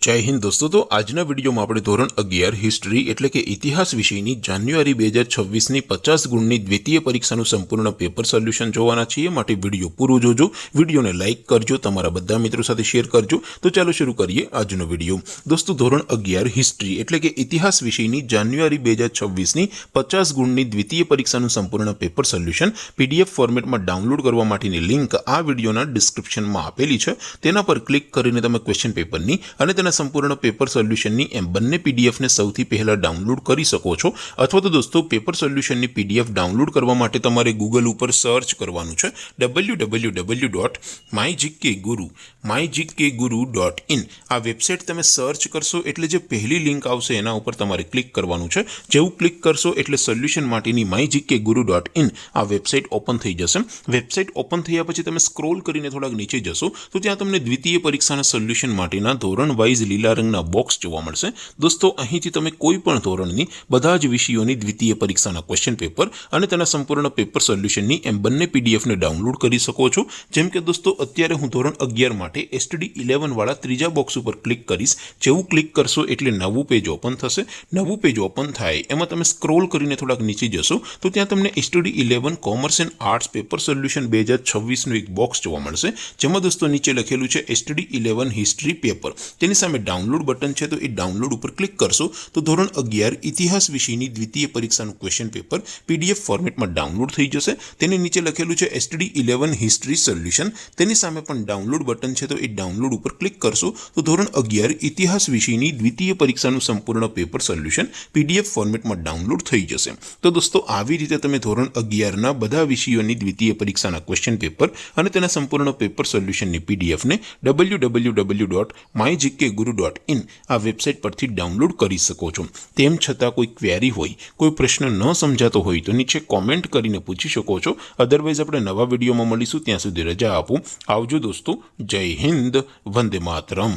जय हिंद दोस्तों। तो आजना वीडियो में આપણે ધોરણ 11 હિસ્ટ્રી એટલે કે ઇતિહાસ વિષયની જાન્યુઆરી 2026 ની 50 ગુણની દ્વિતીય પરીક્ષાનું સંપૂર્ણ પેપર સોલ્યુશન જોવાના છીએ। માટે વિડિયો પૂરો જોજો, વિડિયોને લાઈક કરજો, તમારા બધા મિત્રો સાથે શેર કરજો। તો ચાલો શરૂ કરીએ આજનો વિડિયો। દોસ્તો ધોરણ 11 હિસ્ટ્રી એટલે કે ઇતિહાસ વિષયની જાન્યુઆરી 2026 ની 50 ગુણની દ્વિતીય પરીક્ષાનું સંપૂર્ણ પેપર સોલ્યુશન પીડીએફ ફોર્મેટમાં ડાઉનલોડ કરવા માટેની લિંક આ વિડિયોના ડિસ્ક્રિપ્શનમાં આપેલી છે। તેના પર ક્લિક કરીને તમે ક્વેશ્ચન પેપરની અને संपूर्ण पेपर सोल्यूशन बंने पीडीएफ ने सौथी पहला डाउनलॉड करी सको छो। अथवा तो दोस्तों पेपर सोल्यूशन पीडीएफ डाउनलॉड करवा माटे तमारे गूगल पर सर्च करवानुं छे www.mygkguru.in। आ वेबसाइट तमे सर्च करशो एटले जे पहली लिंक आवशे एना उपर तमारे क्लिक करवानुं छे। जेवुं क्लिक करशो एटले सोल्यूशन माटेनी mygkguru.in आ वेबसाइट ओपन थई जशे। वेबसाइट ओपन थया पछी तमे स्क्रॉल करीने थोड़ा नीचे जशो तो त्यां तमने द्वितीय परीक्षाना सोल्यूशन माटेना धोरण वाइज लीला रंगना बॉक्स जोवा मळशे। दोस्तों અહીંથી તમે કોઈ પણ ધોરણની બધા જ વિષયોની દ્વિતીય પરીક્ષાના ક્વેશ્ચન પેપર અને તેના સંપૂર્ણ પેપર સોલ્યુશનની એમ બંને પીડીએફ ને ડાઉનલોડ કરી શકો છો। જેમ કે દોસ્તો અત્યારે હું ધોરણ 11 માટે એસટીડી 11 વાળા ત્રીજા બોક્સ ઉપર ક્લિક કરીશ। જેવું ક્લિક કરશો એટલે નવું પેજ ઓપન થશે। નવું પેજ ઓપન થાય એમાં તમે સ્ક્રોલ કરીને થોડાક નીચે જશો તો ત્યાં તમને STD 11 commerce and arts paper solution 2026 નું એક બોક્સ જોવા મળશે। જેમાં દોસ્તો નીચે લખેલું છે એસટીડી 11 હિસ્ટ્રી પેપર। તેની સામે डाउनलॉड बटन है तो ये डाउनलॉड पर क्लिक करशो तो धोरण 11 इतिहास विषयनी द्वितीय परीक्षा क्वेश्चन पेपर पीडीएफ फॉर्मेट में डाउनलॉड थई जशे। तेने नीचे लखेलू है एसटीडी 11 हिस्ट्री सोल्यूशन। तेनी सामे पण डाउनलॉड बटन है तो ये डाउनलॉड पर क्लिक करशो तो धोरण 11 इतिहास विषयनी द्वितीय परीक्षा संपूर्ण पेपर सोल्यूशन पीडीएफ फॉर्मेट में डाउनलॉड थई जशे। तो दोस्तों आवी रीते तमे धोरण 11 ना बधा विषयोनी द्वितीय परीक्षा क्वेश्चन पेपर अने तेना संपूर्ण पेपर सोल्यूशन पीडीएफ ने www.mygkguru.in आ वेबसाइट पर डाउनलॉड करी सको छो। तेम छतां कोई क्वेरी होय, कोई प्रश्न न समजातो होय तो नीचे कॉमेंट करीने पूछी शको छो। अदरवाइज आपणे नवा विडियोमां मळीशुं, त्यां सुधी रजा आपो। आवजो दोस्तों। जय हिंद, वंदे मातरम।